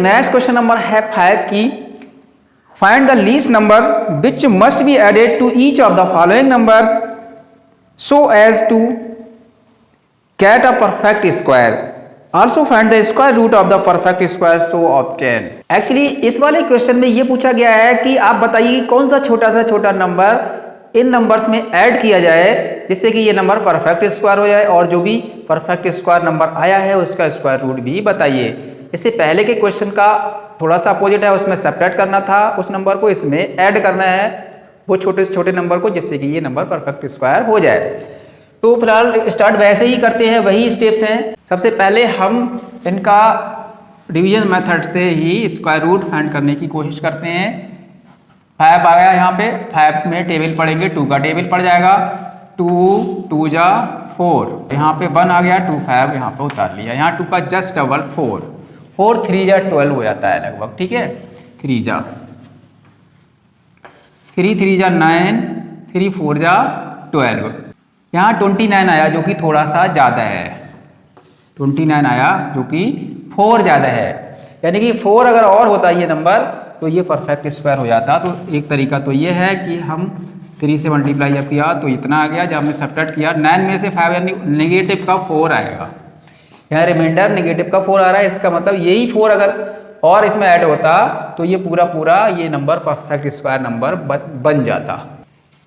Next question number है 5 की find the least number which must be added to each of the following numbers so as to get a perfect square, also find the square root of the perfect square so obtain. Actually इस वाले question में ये पूछा गया है कि आप बताइए कौन सा छोटा नंबर इन नंबर्स में ऐड किया जाए जिससे कि ये नंबर परफेक्ट स्क्वायर हो जाए, और जो भी परफेक्ट स्क्वायर नंबर आया है उसका स्क्वायर रूट भी बताइए। इससे पहले के क्वेश्चन का थोड़ा सा अपोजिट है, उसमें सेपरेट करना था उस नंबर को, इसमें ऐड करना है वो छोटे से छोटे नंबर को जिससे कि ये नंबर परफेक्ट स्क्वायर हो जाए। तो फिलहाल स्टार्ट वैसे ही करते हैं, वही स्टेप्स हैं। सबसे पहले हम इनका डिवीजन मेथड से ही स्क्वायर रूट फाइंड करने की कोशिश करते हैं। 5 आ गया यहाँ पे, 5 में टेबल पढ़ेंगे, 2 का टेबल पड़ जाएगा, 2 जा 4, यहाँ पे 1 आ गया, 2 5 यहाँ पे उतार लिया, यहाँ 2 का जस्ट डबल 4 3 जा 12 हो जाता है लगभग, ठीक है। 3 जा 9, 3 4 जा 12, यहाँ 29 आया जो कि थोड़ा सा ज़्यादा है, 29 आया जो कि 4 ज़्यादा है, यानी कि 4 अगर और होता ये नंबर तो ये परफेक्ट स्क्वायर हो जाता। तो एक तरीका तो ये है कि हम 3 से मल्टीप्लाई जब किया तो इतना आ गया, जब हमने सब्ट्रैक्ट किया 9 में से 5 यानी नेगेटिव का 4 आएगा, यहाँ रिमाइंडर नेगेटिव का 4 आ रहा है, इसका मतलब यही 4 अगर और इसमें ऐड होता तो ये पूरा ये नंबर परफेक्ट स्क्वायर नंबर बन जाता।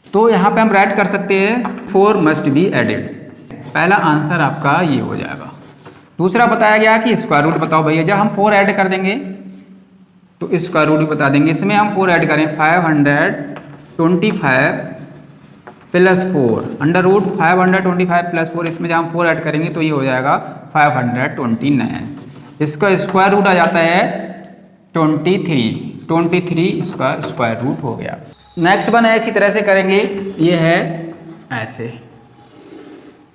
तो यहाँ पे हम राइट कर सकते हैं 4 मस्ट बी एडेड, पहला आंसर आपका ये हो जाएगा। दूसरा बताया गया कि स्क्वायर रूट बताओ भैया, जब हम 4 ऐड कर देंगे तो स्क्वायर रूट बता देंगे। इसमें हम 4 ऐड करें, 525 प्लस 4 अंडर रूट 525 प्लस 4, इसमें जब हम 4 ऐड करेंगे तो ये हो जाएगा 529, इसका स्क्वायर रूट आ जाता है 23 इसका स्क्वायर रूट हो गया। नेक्स्ट वन है इसी तरह से करेंगे, ये है ऐसे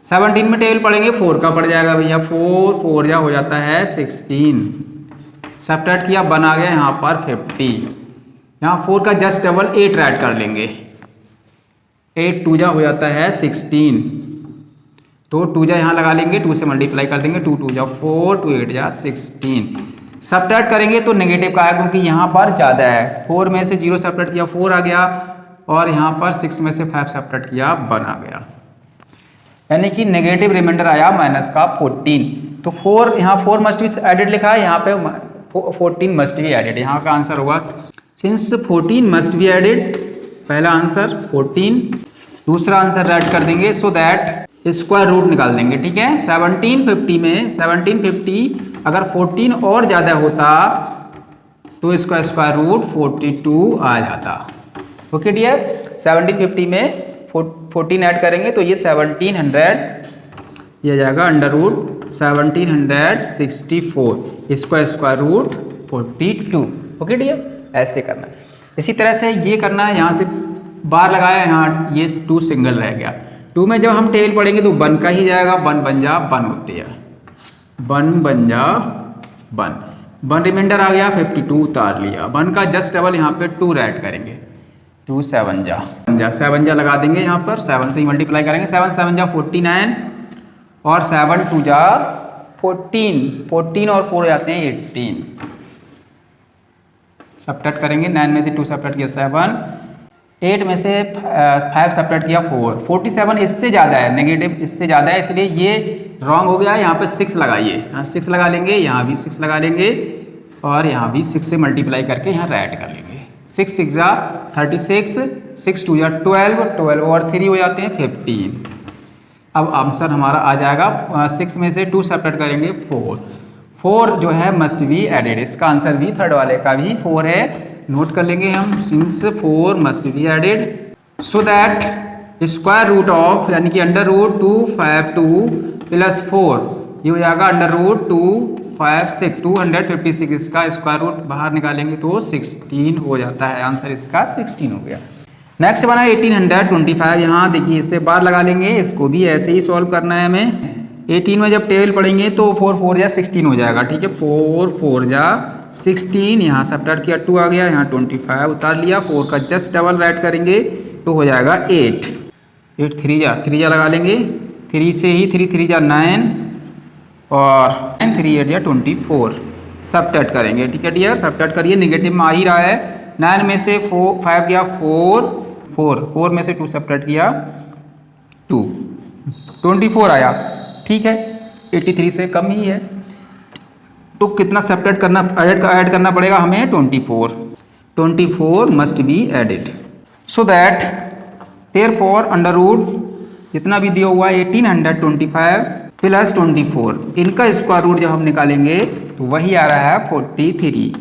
17 में टेबल पढ़ेंगे, 4 का पड़ जाएगा भैया, 4 जा हो जाता है 16, सब्ट्रैक्ट किया 1 आ गया यहाँ पर 50, यहाँ 4 का जस्ट डबल 8 ऐड कर लेंगे, 8 2 जा हो जाता है 16, तो 2 जा यहाँ लगा लेंगे, 2 से मल्टीप्लाई कर देंगे, 2 2 जा 4, 2 8 जा 16, सब्ट्रैक्ट करेंगे तो नेगेटिव का आएगा क्योंकि यहाँ पर ज़्यादा है, 4 में से 0 सब्ट्रैक्ट किया 4 आ गया, और यहाँ पर 6 में से 5 सब्ट्रैक्ट किया 1 आ गया, यानी कि नेगेटिव रिमाइंडर आया माइनस का 14। तो 4 यहाँ 4 मस्ट बी एडेड लिखा है, यहाँ पे 14 मस्ट बी एडेड, यहाँ का आंसर होगा सिंस 14 मस्ट बी एडेड, पहला आंसर 14। दूसरा आंसर ऐड कर देंगे सो दैट स्क्वायर रूट निकाल देंगे, ठीक है। 1750 में 1750 अगर 14 और ज़्यादा होता तो इसका स्क्वायर रूट 42 आ जाता। ओके डियर, 1750 में 14 ऐड करेंगे तो ये 1700 ये जाएगा अंडर रूट 1764, इसका स्क्वायर रूट 42। ओके डियर, ऐसे करना है। इसी तरह से ये करना है, यहाँ से बार लगाया, यहाँ ये 2 सिंगल रह गया, 2 में जब हम टेबल पढ़ेंगे तो 1 का ही जाएगा, 1 बन जा 1 होती है, 1 बन जा 1 रिमाइंडर आ गया 52 उतार लिया, 1 का जस्ट डबल यहाँ पे 2 ऐड करेंगे, 2 7 जा लगा देंगे, यहाँ पर 7 से ही मल्टीप्लाई करेंगे, 7 7 जा 49 और 7 2 जा 14 और 4 जाते हैं 18, सब्ट्रैक्ट करेंगे, 9 में से 2 सब्ट्रैक्ट किया 7, 8 में से 5 सब्ट्रैक्ट किया 4, 47 इससे ज़्यादा है, नेगेटिव इससे ज़्यादा है, इसलिए ये रॉन्ग हो गया। यहाँ पे 6 लगाइए, यहाँ 6 लगा लेंगे, यहाँ भी 6 लगा लेंगे, और यहाँ भी 6 से मल्टीप्लाई करके यहाँ ऐड कर लेंगे, 6 6 जा 36, 6 2 जा 12 और 3 हो जाते हैं 15। अब आंसर हमारा आ जाएगा 6 में से 2 सब्ट्रैक्ट करेंगे 4 जो है मस्ट बी एडेड, इसका आंसर भी थर्ड वाले का भी 4 है, नोट कर लेंगे हम, since 4 must be added so that square root of यानी कि अंडर रूट 252 प्लस 4 ये हो जाएगा अंडर रूट 256 256, इसका स्क्वायर रूट बाहर निकालेंगे तो 16 हो जाता है, आंसर इसका 16 हो गया। नेक्स्ट बना 1825, यहाँ देखिए इस पे बार लगा लेंगे, इसको भी ऐसे ही सॉल्व करना है हमें। 18 में जब टेबल पढ़ेंगे तो 4 4 जा 16 हो जाएगा, ठीक है, 4 4 जा 16, यहाँ सब्ट्रैक्ट किया 2 आ गया, यहाँ 25 उतार लिया, 4 का जस्ट डबल ऐड करेंगे तो हो जाएगा 8 3 जा लगा लेंगे, 3 से ही 3 3 जा 9 और 9 3 8 जा 24, सबट्रैक्ट करेंगे। ठीक है डियर, सबट्रैक्ट करिए, निगेटिव में आ ही रहा है। 9 में से 5 गया 4 में से 2 सबट्रैक्ट किया 2, 24 आया। ठीक है, 83 से कम ही है, तो कितना सबट्रैक्ट करना ऐड करना पड़ेगा हमें 24 must be added, so that therefore under root जितना भी दिया हुआ है 1825 प्लस 24, इनका स्क्वायर रूट जब हम निकालेंगे तो वही आ रहा है 43।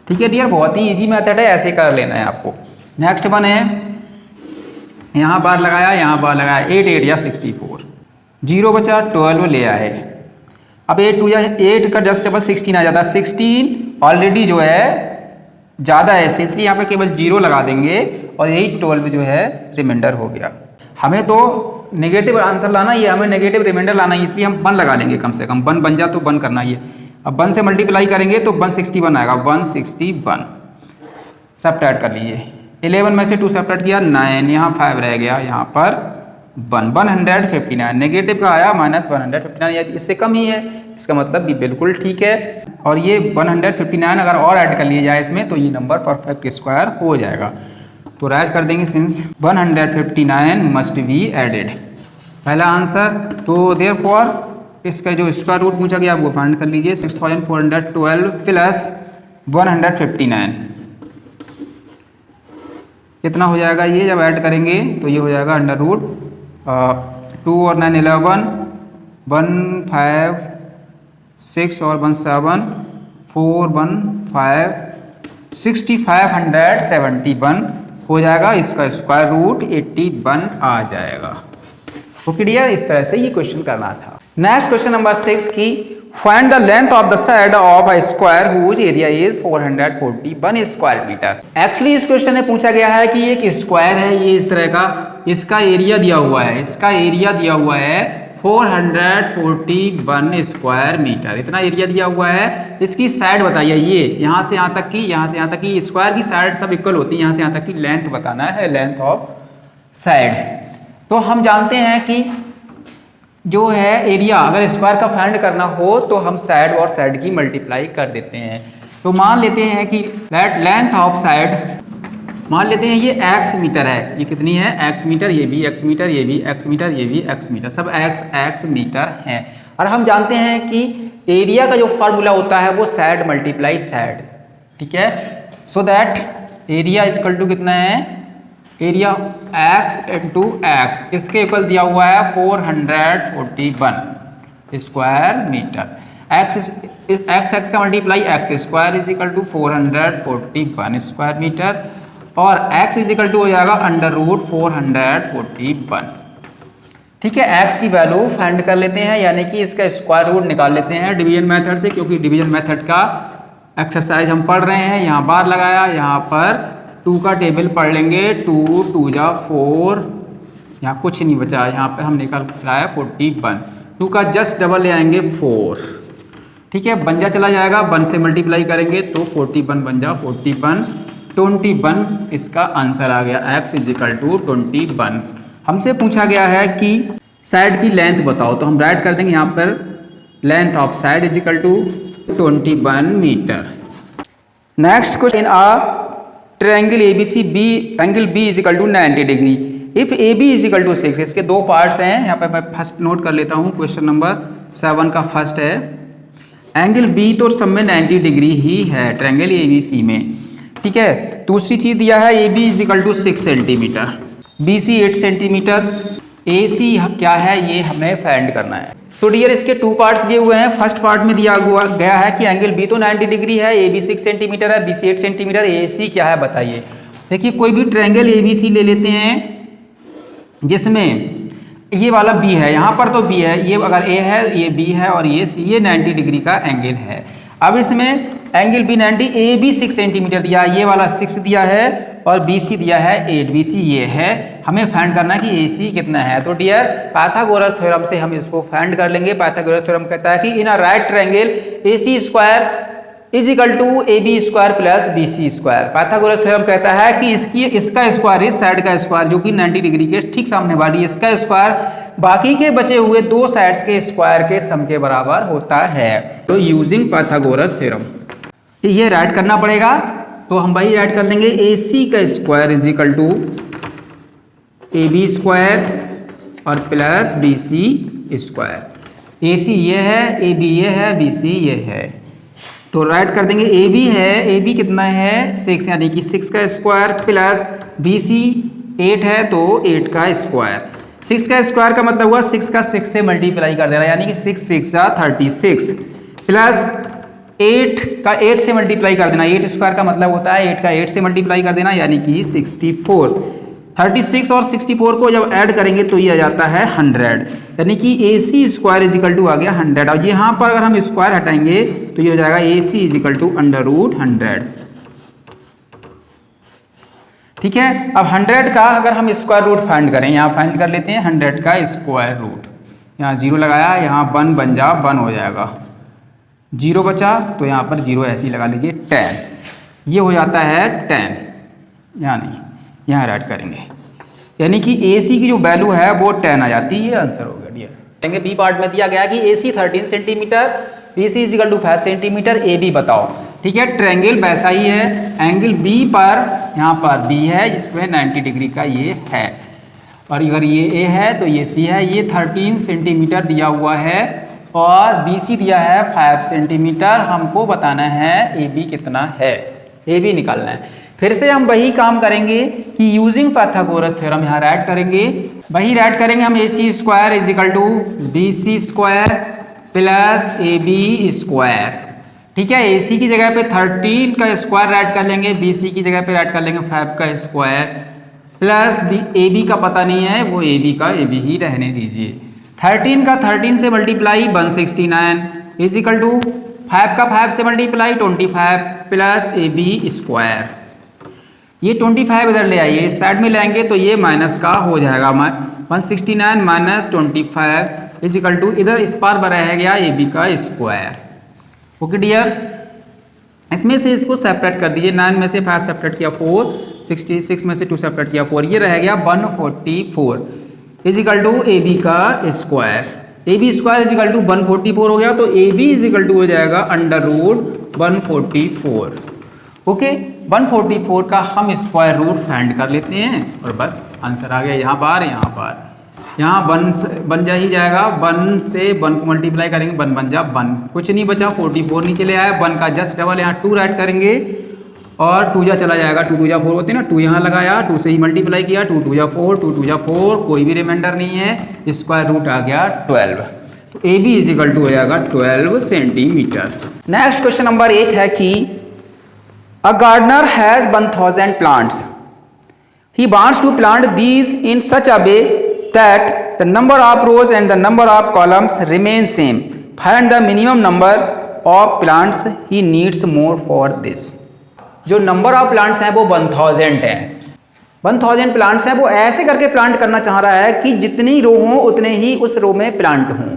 ठीक है डियर, बहुत ही इजी मेथड है, ऐसे कर लेना है आपको। नेक्स्ट वन है, यहाँ बार लगाया, यहाँ बार लगाया, 8 या 64, 0 बचा, 12 ले आए। अब 8 का जस्ट डबल 16 आ जाता है, 16 ऑलरेडी जो है ज़्यादा है, इसलिए यहाँ पे केवल 0 लगा देंगे और यही 12 जो है रिमाइंडर हो गया। हमें तो नेगेटिव आंसर लाना ही है, हमें नेगेटिव रिमाइंडर लाना है, इसलिए हम 1 लगा लेंगे, कम से कम 1 बन जा तो 1 करना ही है। अब 1 से मल्टीप्लाई करेंगे तो 161 आएगा, 161 सबट्रैक्ट कर लीजिए। 11 में से 2 सबट्रैक्ट किया 9, यहाँ 5 रह गया, यहाँ पर 159, नेगेटिव का आया -159, इससे कम ही है, इसका मतलब भी बिल्कुल ठीक है। और ये 159 अगर और ऐड कर लिया जाए इसमें तो ये नंबर परफेक्ट स्क्वायर हो जाएगा। तो राइट कर देंगे, सिंस 159 मस्ट बी एडेड, पहला आंसर। तो देयरफॉर इसका जो स्क्वायर रूट पूछा गया आप वो फाइंड कर लीजिए, 6412 प्लस 159 कितना हो जाएगा, ये जब ऐड करेंगे तो ये हो जाएगा अंडर रूट 2 और 9 11, 1 5 6 और 1 7 4 1 5 6571 हो जाएगा, इसका स्क्वायर रूट 81 आ जाएगा। ओके डियर, इस तरह से ये क्वेश्चन करना था। नेक्स्ट क्वेश्चन नंबर 6 की find the length of the side of a square whose area is 441 square metre. Actually इस क्वेश्चन में पूछा गया है कि एक स्क्वायर है ये इस तरह का, इसका एरिया दिया हुआ है, इसका एरिया दिया हुआ है 441 स्क्वायर मीटर, इतना एरिया दिया हुआ है। इसकी साइड बताइए, ये यहाँ से यहाँ तक की, यहाँ से यहाँ तक की, स्क्वायर की साइड सब इक्वल होती है, यहाँ से यहाँ तक की लेंथ बताना है, लेंथ ऑफ साइड। तो हम जानते हैं कि जो है एरिया अगर स्क्वायर का फाइंड करना हो तो हम साइड और साइड की मल्टीप्लाई कर देते हैं। तो मान लेते हैं कि दैट लेंथ ऑफ साइड, मान लेते हैं ये x मीटर है, ये कितनी है x मीटर, ये भी x मीटर, ये भी x मीटर, ये भी x मीटर, सब x मीटर हैं। और हम जानते हैं कि एरिया का जो फार्मूला होता है वो साइड मल्टीप्लाई साइड, ठीक है। So that area equal to कितना है, एरिया x इंटू एक्स, इसके इक्वल दिया हुआ है 441 स्क्वायर मीटर। x का multiply x square is equal to 441 square metre और x इज इक्वल टू हो जाएगा अंडर रूट 441। ठीक है, x की वैल्यू फाइंड कर लेते हैं, यानी कि इसका स्क्वायर रूट निकाल लेते हैं डिवीजन मेथड से, क्योंकि डिवीजन मेथड का एक्सरसाइज हम पढ़ रहे हैं। यहाँ बार लगाया, यहाँ पर 2 का टेबल पढ़ लेंगे, 2 2 जा 4, यहाँ कुछ नहीं बचा, यहाँ पे हम निकाल लाया 41, 2 का जस्ट डबल ले आएंगे 4, ठीक है, बन जा चला जाएगा, 1 से मल्टीप्लाई करेंगे तो 41 बन जा 41, 21 इसका आंसर आ गया, x इज इक्वल टू 21। हमसे पूछा गया है कि साइड की लेंथ बताओ, तो हम राइट कर देंगे यहाँ पर length of side is equal to 21 metre. Next question triangle ABC B angle B is equal to 90 degree if AB is equal to 6। इसके 2 पार्ट्स हैं, यहाँ पे मैं फर्स्ट नोट कर लेता हूँ, क्वेश्चन नंबर 7 का फर्स्ट है। एंगल B तो सब में 90 डिग्री ही है ट्रायंगल ABC में, ठीक है। दूसरी चीज दिया है AB is equal to 6 centimetre, BC 8 centimetre, AC क्या है ये हमें फाइंड करना है। तो डियर इसके 2 पार्ट्स दिए हुए हैं। फर्स्ट पार्ट में दिया गया है कि एंगल B तो 90 डिग्री है, AB 6 सेंटीमीटर है, BC 8 सेंटीमीटर, AC क्या है बताइए। देखिए कोई भी ट्रायंगल ABC ले लेते हैं जिसमें ये वाला B है, यहाँ पर तो B है, ये अगर A है, ये B है और ये C, ये 90 डिग्री का एंगल है। अब इसमें एंगल B 90, AB 6 सेंटीमीटर दिया, ये वाला 6 दिया है और BC दिया है 8, BC ये है, हमें फाइंड करना कि AC कितना है। तो डियर पाइथागोरस थ्योरम से हम इसको फाइंड कर लेंगे। पाइथागोरस थ्योरम कहता है कि in a right triangle AC square is equal to A B square plus B C square. Pythagoras theorem कहता है कि इसका स्क्वायर इस साइड का स्क्वायर जो कि 90 डिग्री के ठीक सामने वाली इसका स्क्वायर बाकी के बचे हुए दो साइड्स के स्क्वायर के सम के बराबर होता है। तो यूजिंग पाइथागोरस थ्योरम ये राइट करना पड़ेगा। तो हम वही राइट कर लेंगे ए सी का square is equal to A B square और plus B C square. A C ये है, ए बी ये है, बी सी ये है। तो राइट कर देंगे ए बी है, ए बी कितना है 6 यानी कि 6 का स्क्वायर प्लस बी सी 8 है तो 8 का स्क्वायर। 6 का स्क्वायर का मतलब हुआ 6 का 6 से मल्टीप्लाई कर देना यानी कि 6 6 36 प्लस 8 का 8 से मल्टीप्लाई कर देना। 8 स्क्वायर का मतलब होता है 8 का 8 से मल्टीप्लाई कर देना यानी कि 64। 36 और 64 को जब ऐड करेंगे तो ये आ जाता है 100 यानी कि A C square is equal to आ गया 100। और यहाँ पर अगर हम स्क्वायर हटाएंगे तो ये हो जाएगा A C is equal to under root 100। ठीक है, अब 100 का अगर हम स्क्वायर रूट फाइंड करें, यहाँ फाइंड कर लेते हैं 100 का स्क्वायर रूट। यहाँ 0 लगाया, यहाँ 1 बन जा 1 हो जाएगा, 0 बचा तो यहाँ पर 0 ऐसे ही लगा लीजिए 10। ये हो जाता है 10 यानी यहाँ राइट करेंगे यानी कि ए सी की जो वैल्यू है वो 10 आ जाती है। ये आंसर हो गया डियर। बी पार्ट में दिया गया कि A C 13 centimetre, B C is equal to 5 centimetre, A B बताओ। ठीक है, ट्रायंगल वैसा ही है, एंगल बी पर यहाँ पर बी है जिसमें 90 डिग्री का ये है और अगर ये ए है तो ये सी है। ये 13 सेंटीमीटर दिया हुआ है और बी सी दिया है 5 सेंटीमीटर। हमको बताना है ए बी कितना है, ए बी निकालना है। फिर से हम वही काम करेंगे कि यूजिंग पाइथागोरस थ्योरम यहाँ राइट करेंगे, वही राइट करेंगे हम A C square is equal to B C square plus A B square. ठीक है, ए सी की जगह पे 13 का स्क्वायर राइट कर लेंगे, बी सी की जगह पे राइट कर लेंगे 5 का स्क्वायर प्लस ए बी का पता नहीं है वो ए बी का ए बी ही रहने दीजिए। 13 का 13 से मल्टीप्लाई 169 इज इक्वल टू 5 का 5 से multiply 25 plus A B square. ये 25 इधर ले आइए, इस साइड में लाएंगे तो ये माइनस का हो जाएगा 169 माइनस 25 इज इक्वल टू इधर इस पार रह गया ए बी का स्क्वायर। ओके डियर, इसमें से इसको सेपरेट कर दीजिए, 9 में से 5 सेपरेट किया 4, 66 में से 2 सेपरेट किया 4, ये रह गया 144 is equal to A B का square. A B square is equal to 144 हो गया तो A B is equal to हो जाएगा अंडर रूट 144। ओके, 144 का हम स्क्वायर रूट फाइंड कर लेते हैं और बस आंसर आ गया। यहाँ पर यहाँ 1 बन जा ही जाएगा, 1 से 1 को मल्टीप्लाई करेंगे 1 बन जा 1, कुछ नहीं बचा 44 नीचे ले आया, 1 का जस्ट डबल यहाँ 2 राइट करेंगे और 2 जा चला जाएगा, 2 2 जा 4 होते हैं ना, 2 यहाँ लगाया, 2 से ही मल्टीप्लाई किया, 2 2 जा 4, 2 2 जा 4, कोई भी रिमाइंडर नहीं है, स्क्वायर रूट आ गया 12। तो A B is equal to हो जाएगा 12 सेंटीमीटर। नेक्स्ट क्वेश्चन नंबर 8 है कि A gardener has 1000 plants. He wants to plant these in such a way that the number of rows and the number of columns remain same. Find the minimum number of plants he needs more for this. जो number of plants हैं वो 1000 हैं। 1000 plants हैं, वो ऐसे करके plant करना चाह रहा है कि जितनी रो हों उतने ही उस रो में प्लांट हों।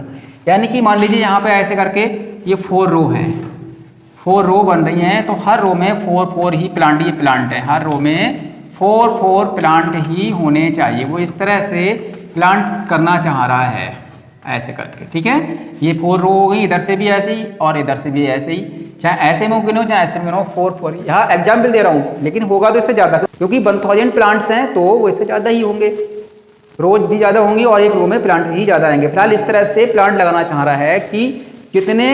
यानी कि मान लीजिए यहाँ पे ऐसे करके ये 4 रो हैं, 4 रो बन रही हैं तो हर रो में 4 ही प्लांट, ये प्लांट है, हर रो में 4 प्लांट ही होने चाहिए। वो इस तरह से प्लांट करना चाह रहा है ऐसे करके। ठीक है, ये 4 रो हो गई, इधर से भी ऐसे ही और इधर से भी ऐसे ही, चाहे ऐसे में गिनो चाहे ऐसे में गिनो 4 यहाँ एग्जाम्पल दे रहा हूँ, लेकिन होगा तो इससे ज़्यादा क्योंकि 1000 प्लांट्स हैं तो वो इससे ज़्यादा ही होंगे, रोज भी ज़्यादा होंगी और एक रो में प्लांट ही ज़्यादा आएंगे। फिलहाल इस तरह से प्लांट लगाना चाह रहा है कि जितने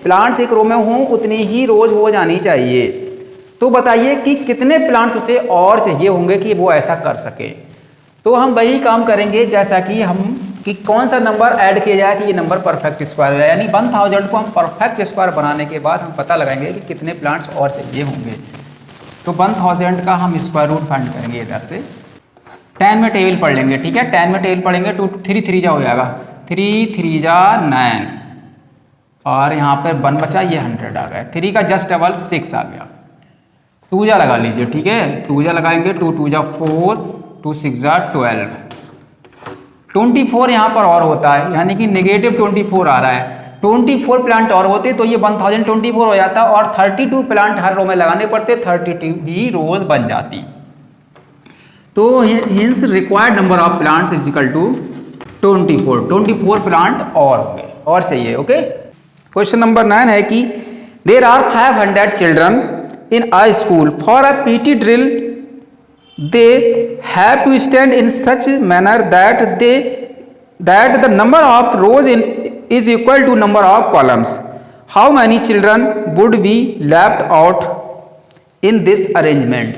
प्लांट्स एक रो में हों उतनी ही रोज हो जानी चाहिए। तो बताइए कि कितने प्लांट्स उसे और चाहिए होंगे कि वो ऐसा कर सके। तो हम वही काम करेंगे जैसा कि कौन सा नंबर ऐड किया जाए कि ये नंबर परफेक्ट स्क्वायर है, यानी 1000 को हम परफेक्ट स्क्वायर बनाने के बाद हम पता लगाएंगे कि कितने प्लांट्स और चाहिए होंगे। तो 1000 का हम स्क्वायर रूट फाइंड करेंगे इधर से, 10 में टेबल पढ़ लेंगे। ठीक है, 10 में टेबल पढ़ेंगे 2 3 3 जा हो जाएगा, 3 3 जा 9 और यहाँ पर 1 बचा, ये 100 आ गया, 3 का जस्ट डबल 6 आ गया, 2 जा लगा लीजिए। ठीक है, 2 जा लगाएंगे, 2 2 जा 4, 2 6 जा 12, 24 यहाँ पर और होता है यानी कि नेगेटिव 24 आ रहा है। 24 प्लांट और होते तो ये 1024 हो जाता और 32 प्लांट हर रो में लगाने पड़ते, 32 ही रोज बन जाती। तो hence required number of plants is equal to 24 plant और होंगे और चाहिए। ओके, क्वेश्चन नंबर 9 है कि there are 500 children in a school for a PT drill, they have to stand in such manner that the number of rows in is equal to number of columns. How many children would be left out in this arrangement?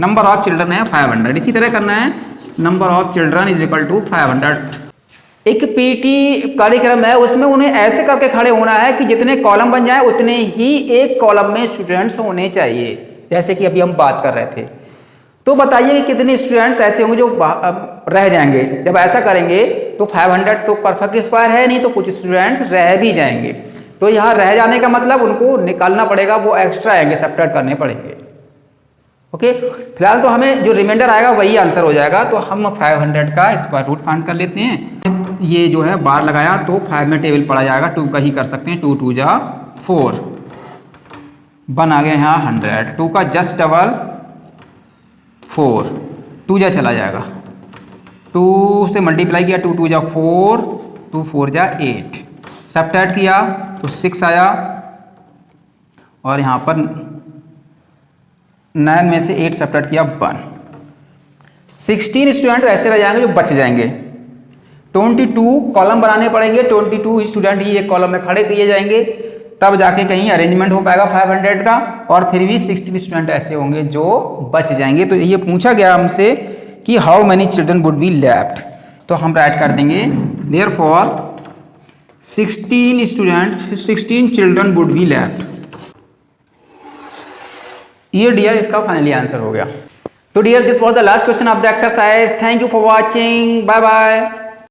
Number of children है 500, इसी तरह करना है number of children is equal to 500। एक PT कार्यक्रम है उसमें उन्हें ऐसे करके खड़े होना है कि जितने कॉलम बन जाए उतने ही एक कॉलम में स्टूडेंट्स होने चाहिए, जैसे कि अभी हम बात कर रहे थे। तो बताइए कि कितने स्टूडेंट्स ऐसे होंगे जो रह जाएंगे। जब ऐसा करेंगे तो 500 तो परफेक्ट स्क्वायर है नहीं, तो कुछ स्टूडेंट्स रह भी जाएंगे। तो यहाँ रह जाने का मतलब उनको निकालना पड़ेगा, वो एक्स्ट्रा आएंगे, सब्ट्रैक्ट करने पड़ेंगे। ओके, फिलहाल तो हमें जो रिमाइंडर आएगा वही आंसर हो जाएगा। तो हम 500 का स्क्वायर रूट फाइंड कर लेते हैं। ये जो है बार लगाया तो 5 में टेबल पड़ा जाएगा, 2 का ही कर सकते हैं। 2 2 जा 4, 1 आ गया यहाँ 100, 2 का जस्ट डबल 4, 2 जा चला जाएगा, 2 से मल्टीप्लाई किया, 2 2 जा 4, 2 4 जा 8, सब्ट्रैक्ट किया तो 6 आया और यहाँ पर 9 में से 8 सब्ट्रैक्ट किया 1। 16 स्टूडेंट ऐसे रह जाएंगे जो बच जाएंगे। 22 कॉलम बनाने पड़ेंगे, 22 स्टूडेंट ही एक कॉलम में खड़े किए जाएंगे, तब जाके कहीं अरेंजमेंट हो पाएगा 500 का। और फिर भी 16 स्टूडेंट ऐसे होंगे जो बच जाएंगे। तो ये पूछा गया हमसे कि how many children would be left, तो हम राइट कर देंगे therefore 16 children would be left. ये डियर इसका फाइनली आंसर हो गया। तो dear this was the last question of the exercise. Thank you for watching, bye bye.